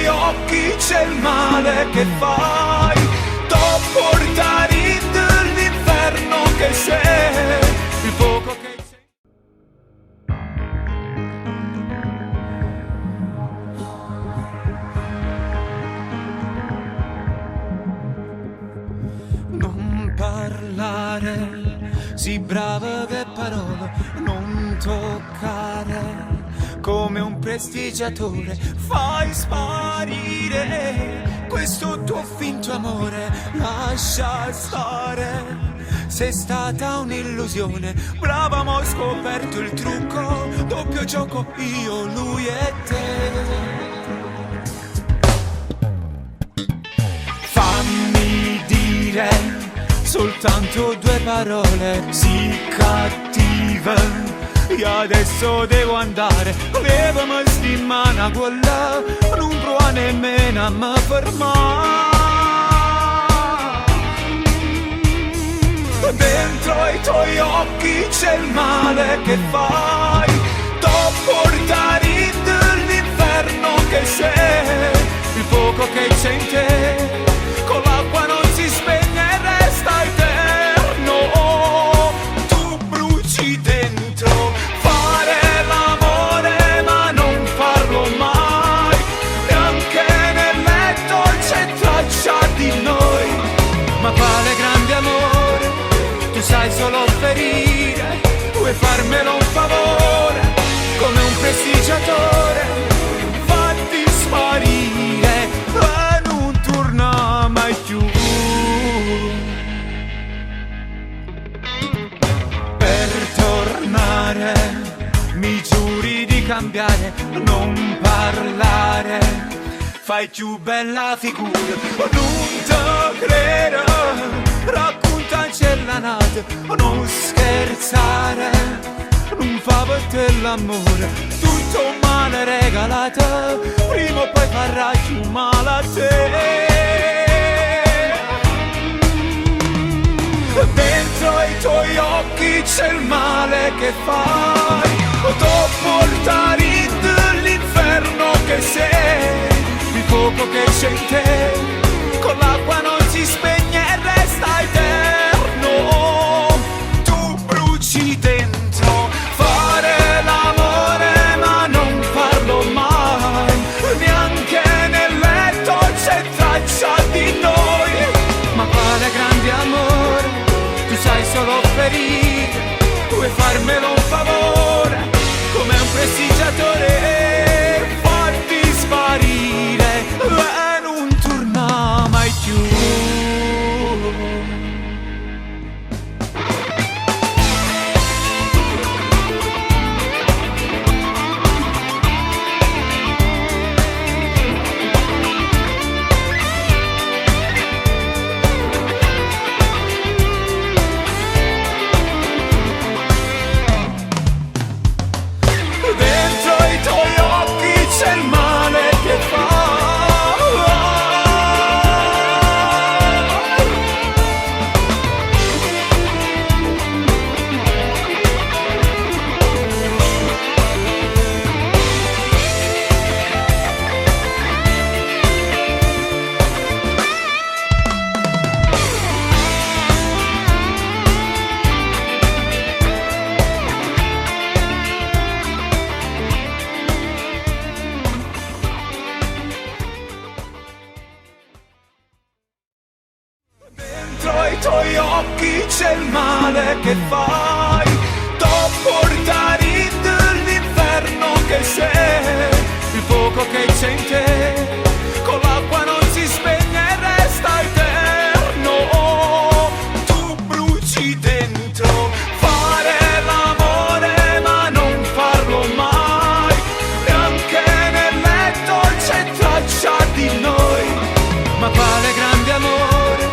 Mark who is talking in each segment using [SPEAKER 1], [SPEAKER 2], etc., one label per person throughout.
[SPEAKER 1] tuoi occhi c'è il male che fai. T'ho portato dall'inferno che sei, il fuoco che c'è. Non parlare, sii brava che parole, non toccare come un prestigiatore, fai sparire questo tuo finto amore, lascia stare, sei stata un'illusione, brava ma ho scoperto il trucco, doppio gioco io, lui e te. Fammi dire soltanto due parole, sii cattiva, io adesso devo andare, levami sti mano quella, non prova nemmeno a me fermare. Dentro ai tuoi occhi c'è il male che fai, t'ho portato dall'inferno che sei, il fuoco che c'è in te, con l'acqua non si spegne e resta eterno, tu bruci dentro. Ma quale grande amore, tu sai solo ferire, vuoi farmelo un favore, come un prestigiatore, fatti sparire e non torna mai più. Per tornare, mi giuri di cambiare, non parlare, fai più bella figura, non te credo, raccontaci la notte, non scherzare, non fa per te l'amore, tutto male regalato, prima o poi farà più male a te. Dentro ai tuoi occhi c'è il male che fai, t'ho portato dall'inferno che sei, il fuoco che c'è in te, con l'acqua non si spegne e resta eterno, tu bruci dentro, fare l'amore ma non farlo mai, neanche nel letto c'è traccia di noi, ma quale grande amore, tu sai solo ferire, vuoi farmelo un favore, come un prestigiatore, fatti sparire e non torna mai più. Dentro i tuoi occhi c'è il male che i tuoi occhi c'è il male che fai, t'ho portato dall'inferno che sei, il fuoco che c'è in te, con l'acqua non si spegne e resta eterno, tu bruci dentro, fare l'amore ma non farlo mai, neanche nel letto c'è traccia di noi, ma quale grande amore,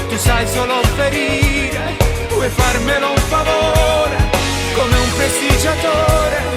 [SPEAKER 1] tu sai solo ferire, vuoi farmelo un favore, come un prestigiatore,